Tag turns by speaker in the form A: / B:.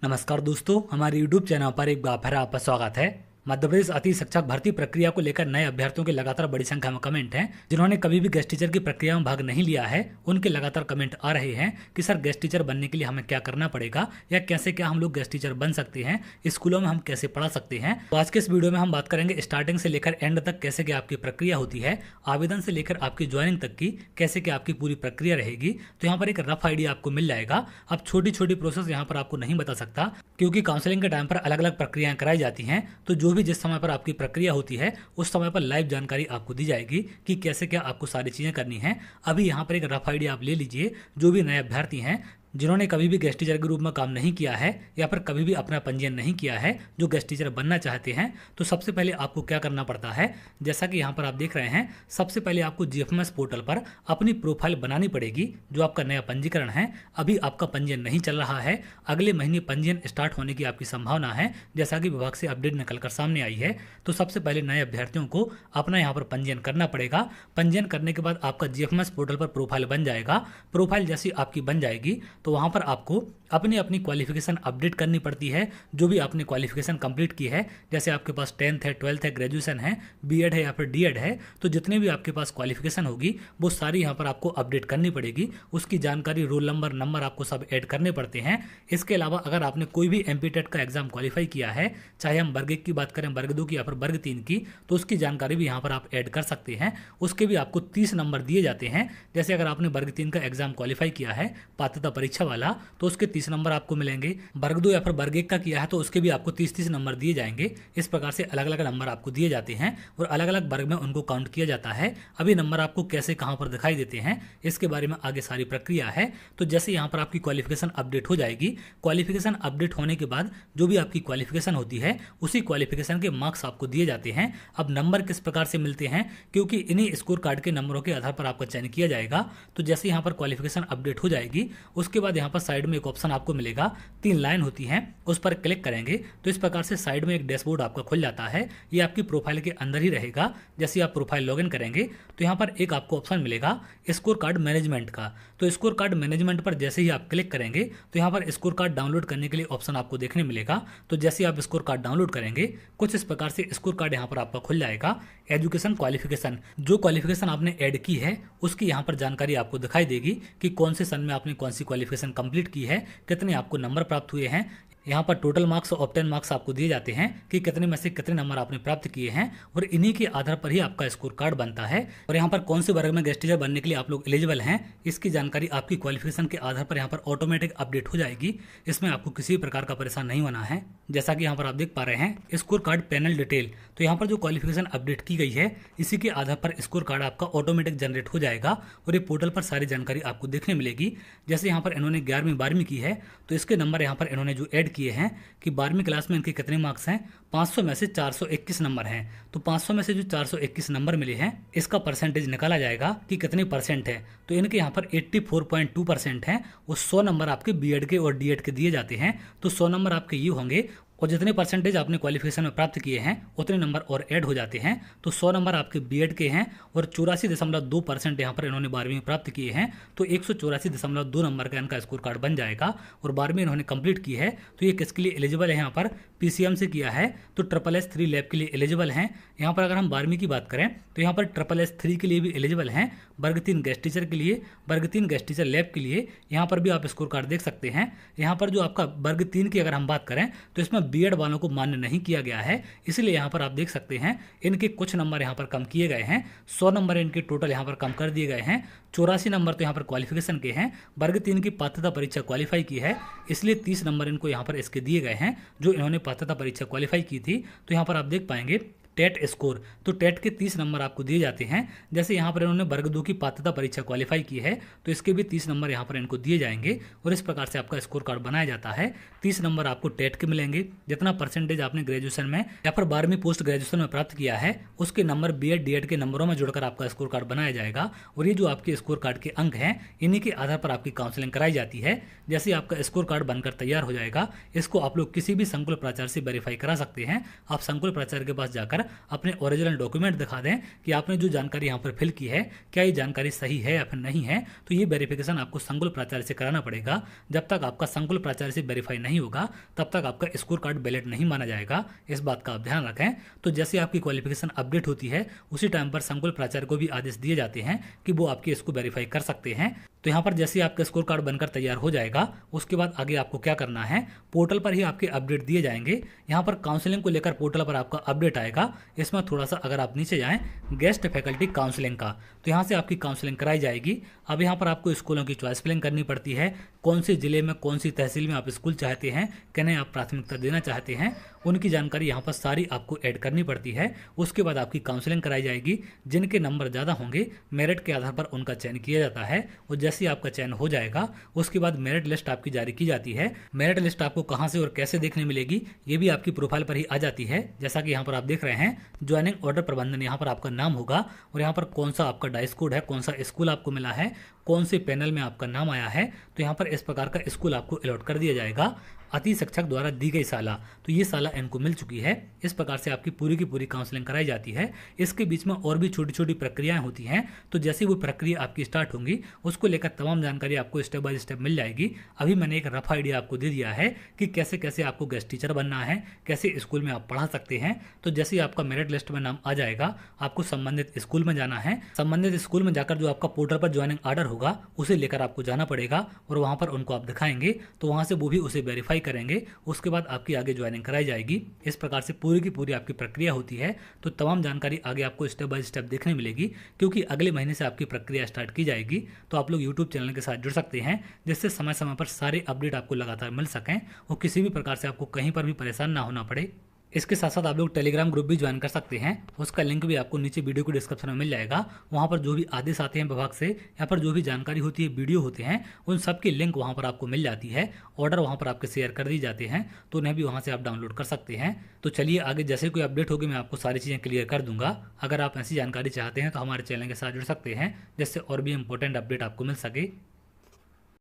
A: नमस्कार दोस्तों, हमारे YouTube चैनल पर एक बार फिर आपका स्वागत है। मध्य प्रदेश अति शिक्षक भर्ती प्रक्रिया को लेकर नए अभ्यर्थियों के लगातार बड़ी संख्या में कमेंट हैं। जिन्होंने कभी भी गेस्ट टीचर की प्रक्रिया में भाग नहीं लिया है, उनके लगातार कमेंट आ रहे हैं कि सर गेस्ट टीचर बनने के लिए हमें क्या करना पड़ेगा या कैसे क्या हम लोग गेस्ट टीचर बन सकते हैं, स्कूलों में हम कैसे पढ़ा सकते हैं। तो आज के इस वीडियो में हम बात करेंगे स्टार्टिंग से लेकर एंड तक कैसे क्या आपकी प्रक्रिया होती है, आवेदन से लेकर आपकी ज्वाइनिंग तक की कैसे क्या आपकी पूरी प्रक्रिया रहेगी। तो यहाँ पर एक रफ आइडिया आपको मिल जाएगा। अब छोटी छोटी प्रोसेस यहाँ पर आपको नहीं बता सकता, क्योंकि काउंसलिंग के टाइम पर अलग अलग प्रक्रियाएं कराई जाती हैं। तो जो भी जिस समय पर आपकी प्रक्रिया होती है उस समय पर लाइव जानकारी आपको दी जाएगी कि कैसे क्या आपको सारी चीजें करनी है। अभी यहाँ पर एक रफ आइडिया आप ले लीजिए। जो भी नए अभ्यर्थी हैं जिन्होंने कभी भी गेस्ट टीचर के रूप में काम नहीं किया है या फिर कभी भी अपना पंजीयन नहीं किया है, जो गेस्ट टीचर बनना चाहते हैं, तो सबसे पहले आपको क्या करना पड़ता है। जैसा कि यहाँ पर आप देख रहे हैं, सबसे पहले आपको जीएफएमएस पोर्टल पर अपनी प्रोफाइल बनानी पड़ेगी। जो आपका नया पंजीकरण है, अभी आपका पंजीयन नहीं चल रहा है, अगले महीने पंजीयन स्टार्ट होने की आपकी संभावना है, जैसा कि विभाग से अपडेट निकलकर सामने आई है। तो सबसे पहले नए अभ्यर्थियों को अपना यहाँ पर पंजीयन करना पड़ेगा। पंजीयन करने के बाद आपका जीएफएमएस पोर्टल पर प्रोफाइल बन जाएगा। प्रोफाइल जैसी आपकी बन जाएगी तो वहाँ पर आपको अपनी अपनी क्वालिफिकेशन अपडेट करनी पड़ती है। जो भी आपने क्वालिफिकेशन कंप्लीट की है, जैसे आपके पास 10th है, 12th है, ग्रेजुएशन है, बीएड है या फिर डीएड है, तो जितने भी आपके पास क्वालिफिकेशन होगी वो सारी यहाँ पर आपको अपडेट करनी पड़ेगी। उसकी जानकारी, रोल नंबर आपको सब ऐड करने पड़ते हैं। इसके अलावा अगर आपने कोई भी एमपीटेट का एग्जाम क्वालिफाई किया है, चाहे हम वर्ग 1 की बात करें, वर्ग 2 की या फिर वर्ग 3 की, तो उसकी जानकारी भी यहाँ पर आप ऐड कर सकते हैं। उसके भी आपको 30 नंबर दिए जाते हैं। जैसे अगर आपने वर्ग 3 का एग्जाम क्वालिफाई किया है, पात्रता परीक्षा वाला, तो उसके 30 नंबर आपको मिलेंगे। वर्ग 2 या फिर वर्ग 1 का किया है तो उसके भी आपको 30 नंबर दिए जाएंगे। इस प्रकार से अलग अलग नंबर आपको दिए जाते हैं और अलग अलग वर्ग में उनको काउंट किया जाता है। अभी नंबर आपको कैसे कहां पर दिखाई देते हैं, इसके बारे में आगे सारी प्रक्रिया है। तो जैसे यहाँ पर आपकी क्वालिफिकेशन अपडेट हो जाएगी, क्वालिफिकेशन अपडेट होने के बाद जो भी आपकी क्वालिफिकेशन होती है, उसी क्वालिफिकेशन के मार्क्स आपको दिए जाते हैं। अब नंबर किस प्रकार से मिलते हैं, क्योंकि इन्हीं स्कोर कार्ड के नंबरों के आधार पर आपका चयन किया जाएगा। तो जैसे यहाँ पर क्वालिफिकेशन अपडेट हो जाएगी, उसके बाद यहाँ पर साइड में एक ऑप्शन आपको मिलेगा, 3 लाइन होती हैं, उस पर क्लिक करेंगे तो इस प्रकार से साइड में एक डैशबोर्ड आपका खुल जाता है। ये आपकी प्रोफाइल के अंदर ही रहेगा। जैसे आप प्रोफाइल लॉगिन करेंगे तो यहाँ पर एक आपको ऑप्शन मिलेगा स्कोर कार्ड मैनेजमेंट का। तो स्कोर कार्ड मैनेजमेंट पर जैसे ही आप क्लिक करेंगे तो यहाँ पर स्कोर कार्ड डाउनलोड करने के लिए ऑप्शन आपको देखने मिलेगा। तो जैसे आप स्कोर कार्ड डाउनलोड करेंगे, कुछ इस प्रकार से स्कोर कार्ड यहाँ पर आपका खुल जाएगा। एजुकेशन क्वालिफिकेशन, जो क्वालिफिकेशन आपने ऐड की है उसकी यहाँ पर जानकारी आपको दिखाई देगी कि कौन से सन में आपने कौन सी क्वालिफिकेशन कंप्लीट की है, कितने आपको नंबर प्राप्त हुए हैं। यहाँ पर टोटल मार्क्स और ऑब्टेन मार्क्स आपको दिए जाते हैं कि कितने में से कितने नंबर आपने प्राप्त किए हैं, और इन्हीं के आधार पर ही आपका स्कोर कार्ड बनता है। और यहाँ पर कौन से वर्ग में गेस्ट टीचर बनने के लिए आप लोग एलिजिबल हैं, इसकी जानकारी आपकी क्वालिफिकेशन के आधार पर यहाँ पर ऑटोमेटिक अपडेट हो जाएगी। इसमें आपको किसी भी प्रकार का परेशान नहीं होना है। जैसा कि यहाँ पर आप देख पा रहे हैं स्कोर कार्ड पैनल डिटेल, तो यहाँ पर जो क्वालिफिकेशन अपडेट की गई है इसी के आधार पर स्कोर कार्ड आपका ऑटोमेटिक जनरेट हो जाएगा और ये पोर्टल पर सारी जानकारी आपको देखने मिलेगी। जैसे यहाँ पर इन्होंने 11वीं 12वीं की है तो इसके नंबर यहाँ पर इन्होंने जो ऐड किए हैं कि 12वीं क्लास में इनके कितने मार्क्स हैं, 500 में से 421 नंबर हैं। तो 500 में से जो 421 नंबर मिले हैं, इसका परसेंटेज निकाला जाएगा कि कितने परसेंट है। तो इनके यहाँ पर 84.2% हैं। वो 100 नंबर आपके बीएड के और डीएड के दिए जाते हैं। तो 100 नंबर आपके ये होंगे और जितने परसेंटेज आपने क्वालिफिकेशन में प्राप्त किए हैं उतने नंबर और ऐड हो जाते हैं। तो 100 नंबर आपके बीएड के हैं और 84.2% यहाँ पर इन्होंने 12वीं में प्राप्त किए हैं। तो 184.2 नंबर का इनका स्कोर कार्ड बन जाएगा। और 12वीं इन्होंने कंप्लीट की है तो ये किसके लिए एलिजिबल है, यहाँ पर पीसीएम से किया है तो SSS3 लैब के लिए एलिजिबल हैं। यहाँ पर अगर हम 12वीं की बात करें तो यहाँ पर SSS3 के लिए भी एलिजिबल हैं। वर्ग 3 गेस्ट टीचर के लिए, वर्ग 3 गेस्ट टीचर लैब के लिए यहाँ पर भी आप स्कोर कार्ड देख सकते हैं। यहाँ पर जो आपका वर्ग 3 की अगर हम बात करें तो इसमें बीएड वालों को मान्य नहीं किया गया है, इसलिए यहाँ पर आप देख सकते हैं इनके कुछ नंबर यहाँ पर कम किए गए हैं। 100 नंबर इनके टोटल यहाँ पर कम कर दिए गए हैं। 84 नंबर तो यहाँ पर क्वालिफिकेशन के हैं। वर्ग 3 की पात्रता परीक्षा क्वालिफाई की है, इसलिए 30 नंबर इनको यहाँ पर इसके दिए गए हैं जो इन्होंने पात्रता परीक्षा क्वालिफाई की थी। तो यहाँ पर आप देख पाएंगे टेट स्कोर, तो टेट के 30 नंबर आपको दिए जाते हैं। जैसे यहाँ पर इन्होंने वर्ग 2 की पात्रता परीक्षा क्वालिफाई की है तो इसके भी 30 नंबर यहाँ पर इनको दिए जाएंगे और इस प्रकार से आपका स्कोर कार्ड बनाया जाता है। 30 नंबर आपको टेट के मिलेंगे। जितना परसेंटेज आपने ग्रेजुएशन में या फिर 12वीं पोस्ट ग्रेजुएशन में प्राप्त किया है उसके नंबर बीएड डीएड के नंबरों में जुड़कर आपका स्कोर कार्ड बनाया जाएगा। और ये जो आपके स्कोर कार्ड के अंक हैं, इन्हीं के आधार पर आपकी काउंसलिंग कराई जाती है। जैसे आपका स्कोर कार्ड बनकर तैयार हो जाएगा, इसको आप लोग किसी भी संकुल प्राचार्य से वेरीफाई करा सकते हैं। आप संकुल प्राचार्य के पास जाकर अपने ओरिजिनल डॉक्यूमेंट दिखा दें कि आपने जो जानकारी यहाँ पर फिल की है क्या ये जानकारी सही है या फिर नहीं है, तो ये वेरिफिकेशन आपको संकुल प्राचार्य से कराना पड़ेगा। जब तक आपका संकुल प्राचार्य से वेरीफाई नहीं होगा तब तक आपका स्कोर कार्ड वैलिड नहीं माना जाएगा। इस बात का आप ध्यान रखें। तो जैसे आपकी क्वालिफिकेशन अपडेट होती है उसी टाइम पर संकुल प्राचार्य को भी आदेश दिए जाते हैं कि वो आपके इसको वेरीफाई कर सकते हैं। तो यहाँ पर जैसे आपका स्कोर कार्ड बनकर तैयार हो जाएगा उसके बाद आगे आपको क्या करना है, पोर्टल पर ही आपके अपडेट दिए जाएंगे। यहाँ पर काउंसलिंग को लेकर पोर्टल पर आपका अपडेट आएगा। इसमें थोड़ा सा अगर आप नीचे जाएं गेस्ट फैकल्टी काउंसलिंग का, तो यहाँ से आपकी काउंसलिंग कराई जाएगी। अब यहाँ पर आपको स्कूलों की चॉइस फिलिंग करनी पड़ती है, कौन से जिले में कौन सी तहसील में आप स्कूल चाहते हैं, किन्हें आप प्राथमिकता देना चाहते हैं, उनकी जानकारी यहाँ पर सारी आपको ऐड करनी पड़ती है। उसके बाद आपकी काउंसलिंग कराई जाएगी। जिनके नंबर ज़्यादा होंगे मेरिट के आधार पर उनका चयन किया जाता है और जैसे ही आपका चयन हो जाएगा उसके बाद मेरिट लिस्ट आपकी जारी की जाती है। मेरिट लिस्ट आपको कहाँ से और कैसे देखने मिलेगी ये भी आपकी प्रोफाइल पर ही आ जाती है। जैसा कि यहाँ पर आप देख रहे हैं ज्वाइनिंग ऑर्डर प्रबंधन, यहाँ पर आपका नाम होगा और यहाँ पर कौन सा आपका डाइस कोड है, कौन सा स्कूल आपको मिला है, कौन से पैनल में आपका नाम आया है, तो यहाँ पर इस प्रकार का स्कूल आपको अलॉट कर दिया जाएगा। अति शिक्षक द्वारा दी गई साला, तो ये साला इनको मिल चुकी है। इस प्रकार से आपकी पूरी की पूरी काउंसलिंग कराई जाती है। इसके बीच में और भी छोटी छोटी प्रक्रियाएं होती हैं, तो जैसे वो प्रक्रिया आपकी स्टार्ट होंगी उसको लेकर तमाम जानकारी आपको स्टेप बाय स्टेप मिल जाएगी। अभी मैंने एक रफ आइडिया आपको दे दिया है कि कैसे कैसे आपको गेस्ट टीचर बनना है, कैसे स्कूल में आप पढ़ा सकते हैं। तो जैसे ही आपका मेरिट लिस्ट में नाम आ जाएगा आपको संबंधित स्कूल में जाना है। संबंधित स्कूल में जाकर जो आपका पोर्टल पर ज्वाइनिंग ऑर्डर होगा उसे लेकर आपको जाना पड़ेगा और वहां पर उनको आप दिखाएंगे तो वहां से वो भी उसे वेरीफाई करेंगे। उसके बाद आपकी आगे ज्वाइनिंग कराई जाएगी। इस प्रकार से पूरी की पूरी आपकी प्रक्रिया होती है। तो तमाम जानकारी आगे आपको स्टेप बाय स्टेप देखने मिलेगी क्योंकि अगले महीने से आपकी प्रक्रिया स्टार्ट की जाएगी। तो आप लोग यूट्यूब चैनल के साथ जुड़ सकते हैं जिससे समय समय पर सारे अपडेट आपको लगातार मिल सकें और किसी भी प्रकार से आपको कहीं पर भी परेशान ना होना पड़े। इसके साथ साथ आप लोग टेलीग्राम ग्रुप भी ज्वाइन कर सकते हैं। उसका लिंक भी आपको नीचे वीडियो को डिस्क्रिप्शन में मिल जाएगा। वहाँ पर जो भी आदेश आते हैं विभाग से या पर जो भी जानकारी होती है, वीडियो होते हैं, उन सब की लिंक वहाँ पर आपको मिल जाती है। ऑर्डर वहाँ पर आपके शेयर कर दी जाते हैं तो उन्हें भी वहाँ से आप डाउनलोड कर सकते हैं। तो चलिए आगे जैसे कोई अपडेट होगी मैं आपको सारी चीज़ें क्लियर कर दूंगा। अगर आप ऐसी जानकारी चाहते हैं तो हमारे चैनल के साथ जुड़ सकते हैं जिससे और भी इंपॉर्टेंट अपडेट आपको मिल सके।